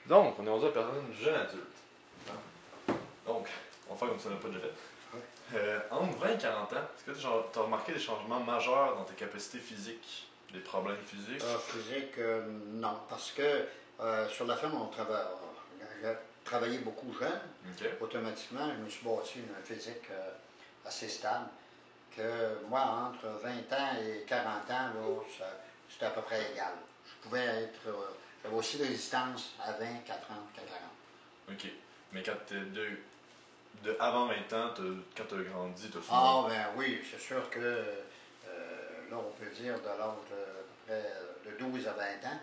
Donc, on est rendu à la personne jeune adulte. Donc, on va faire comme ça, on n'a pas déjà fait. Entre 20 et 40 ans, est-ce que tu as remarqué des changements majeurs dans tes capacités physiques? Des problèmes physiques? Physique, non, parce que sur la ferme, j'ai travaillé beaucoup jeune. Okay. Automatiquement, je me suis bâti une physique assez stable. Que moi, entre 20 ans et 40 ans, c'était à peu près égal. Je pouvais être. J'avais aussi de résistance à 20, 30 qu'à 40. OK. Mais quand tu de avant 20 ans, quand tu as grandi, tu as Ah, souvent. ben oui, c'est sûr que là, on peut dire de l'âge de, à peu près de 12 à 20 ans.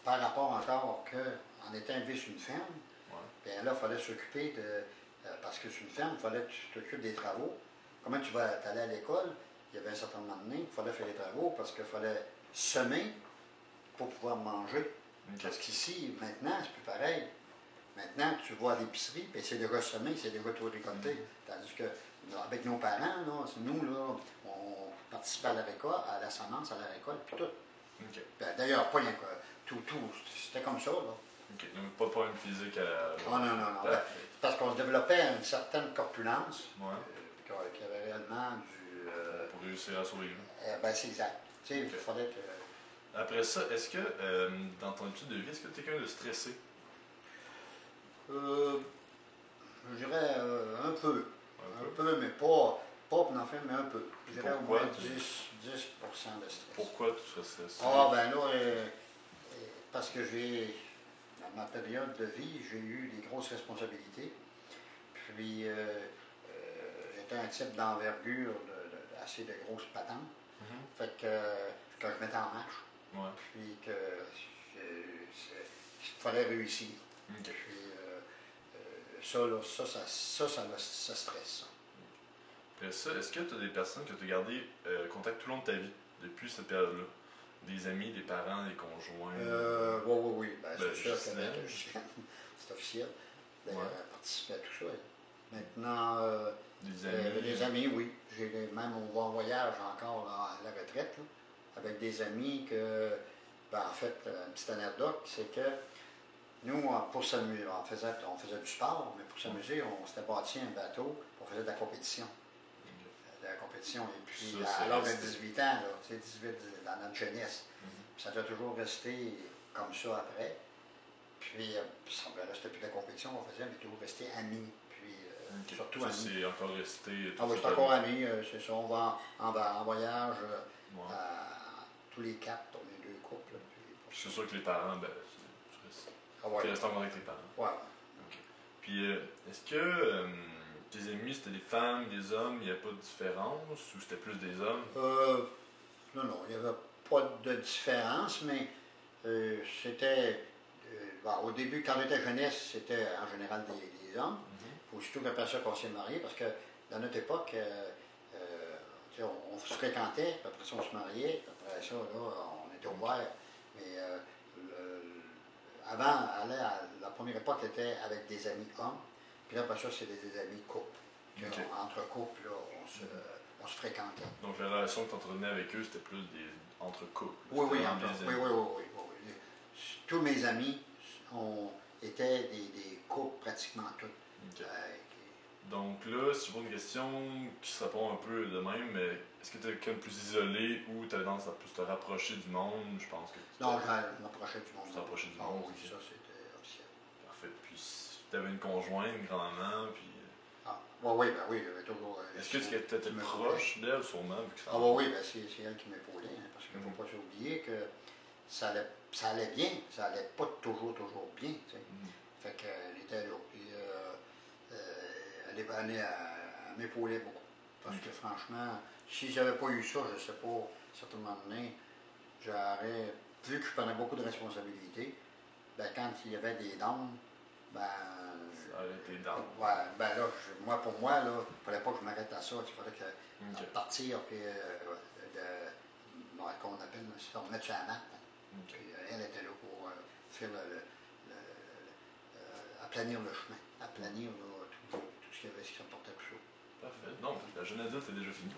Par rapport encore qu'en étant élevé sur une ferme, Ouais. bien là, il fallait s'occuper de. Parce que sur une ferme, il fallait que tu t'occupes des travaux. Comment tu vas aller à l'école? Il y avait un certain moment donné, il fallait faire les travaux parce qu'il fallait semer pour pouvoir manger. Okay. Parce qu'ici, maintenant, c'est plus pareil. Maintenant, tu vas à l'épicerie, puis c'est déjà semé, c'est déjà tout récolté. Tandis que, avec nos parents, là, nous, là, on participait à la récolte, à la semence, à la récolte, puis tout. Okay. D'ailleurs, pas rien que tout, c'était comme ça, là. OK. Donc, pas de problème physique à la. Oh non, non, non. Ben, parce qu'on développait une certaine corpulence, qui avait réellement du. Pour réussir à survivre. Ben, c'est exact. Tu sais, il fallait que. Après ça, est-ce que, dans ton étude de vie, est-ce que tu es quelqu'un de stressé? Je dirais un peu. Un peu, mais pas pour en faire, mais un peu. Je dirais au moins 10% de stress. Pourquoi tu serais stressé? Ah, ben là, parce que dans ma période de vie, j'ai eu des grosses responsabilités. Puis, j'étais un type d'envergure, assez de grosses patentes. Fait que quand je mettais en marche, puis que il fallait réussir. Okay. Puis, ça stresse. Après ça, est-ce que tu as des personnes que tu as gardé contact tout le long de ta vie, depuis cette période-là? Des amis, des parents, des conjoints? Oui. Ben, c'est sûr c'est officiel. Elle participer à tout ça. Maintenant, des amis, oui. Même on va en voyage encore là, à la retraite, là, avec des amis que, ben, en fait, une petite anecdote, c'est que nous, pour s'amuser, on faisait du sport, mais pour s'amuser, on s'était bâti un bateau, on faisait de la compétition. De la compétition. Et puis, à l'âge de 18 ans, là, 18 dans notre jeunesse, ça doit toujours rester comme ça après. Puis, là, c'était plus de la compétition qu'on faisait, mais toujours rester amis. Puis, surtout ça, amis. c'est encore resté. Ah oui, c'est encore amis, c'est ça. On va en voyage tous les quatre, on est deux couples. Puis, c'est sûr que les parents, ben, tu restes en contact avec les parents. Ouais. Okay. Puis, est-ce que tes amis, c'était des femmes, des hommes, il n'y avait pas de différence ou c'était plus des hommes? Non, il n'y avait pas de différence, mais c'était. Au début, quand j'étais jeunesse, c'était en général des hommes. Aussitôt qu'après ça, qu'on s'est marié, parce que dans notre époque, on se fréquentait, puis après ça, on se mariait, puis après ça, là, on était ouvert. Mais avant, la première époque était avec des amis hommes, puis là, après ça, c'était des amis couples. Okay. Entre couples, là, on se fréquentait. Donc, la relation que tu entretenais avec eux, c'était plus entre couples? Oui. Tous mes amis étaient des couples pratiquement tous. Okay. Donc là, si je pose une question qui se répond un peu de même, mais est-ce que tu es quelqu'un de plus isolé ou tu avais tendance à plus te rapprocher du monde? Je pense que non, je m'approchais du monde. Tu t'approchais du monde? Oui, ça c'était officiel. Parfait. Puis si tu avais une conjointe, une grand-maman, puis... oui, il y avait toujours... Est-ce que tu étais proche d'elle, sûrement? Oui, c'est elle qui m'épaulait, hein, parce qu'il ne faut pas s'oublier que ça allait bien, ça allait pas toujours bien, tu sais. Fait qu'elle était là. Puis, elle m'épaulait beaucoup. Parce que franchement, si j'avais pas eu ça, je ne sais pas, à un certain moment donné, j'aurais, vu que je prenais beaucoup de responsabilités, ben, quand il y avait des dames, ben. Ça aurait été dames. Ouais, ben là, pour moi, là, il ne fallait pas que je m'arrête à ça. Il fallait que partir, puis qu'on appelle, on met sur la map. Puis, elle était là pour faire aplanir le chemin, aplanir tout ce qui s'apportait tout ça. Parfait. Non, la jeune adulte est déjà finie.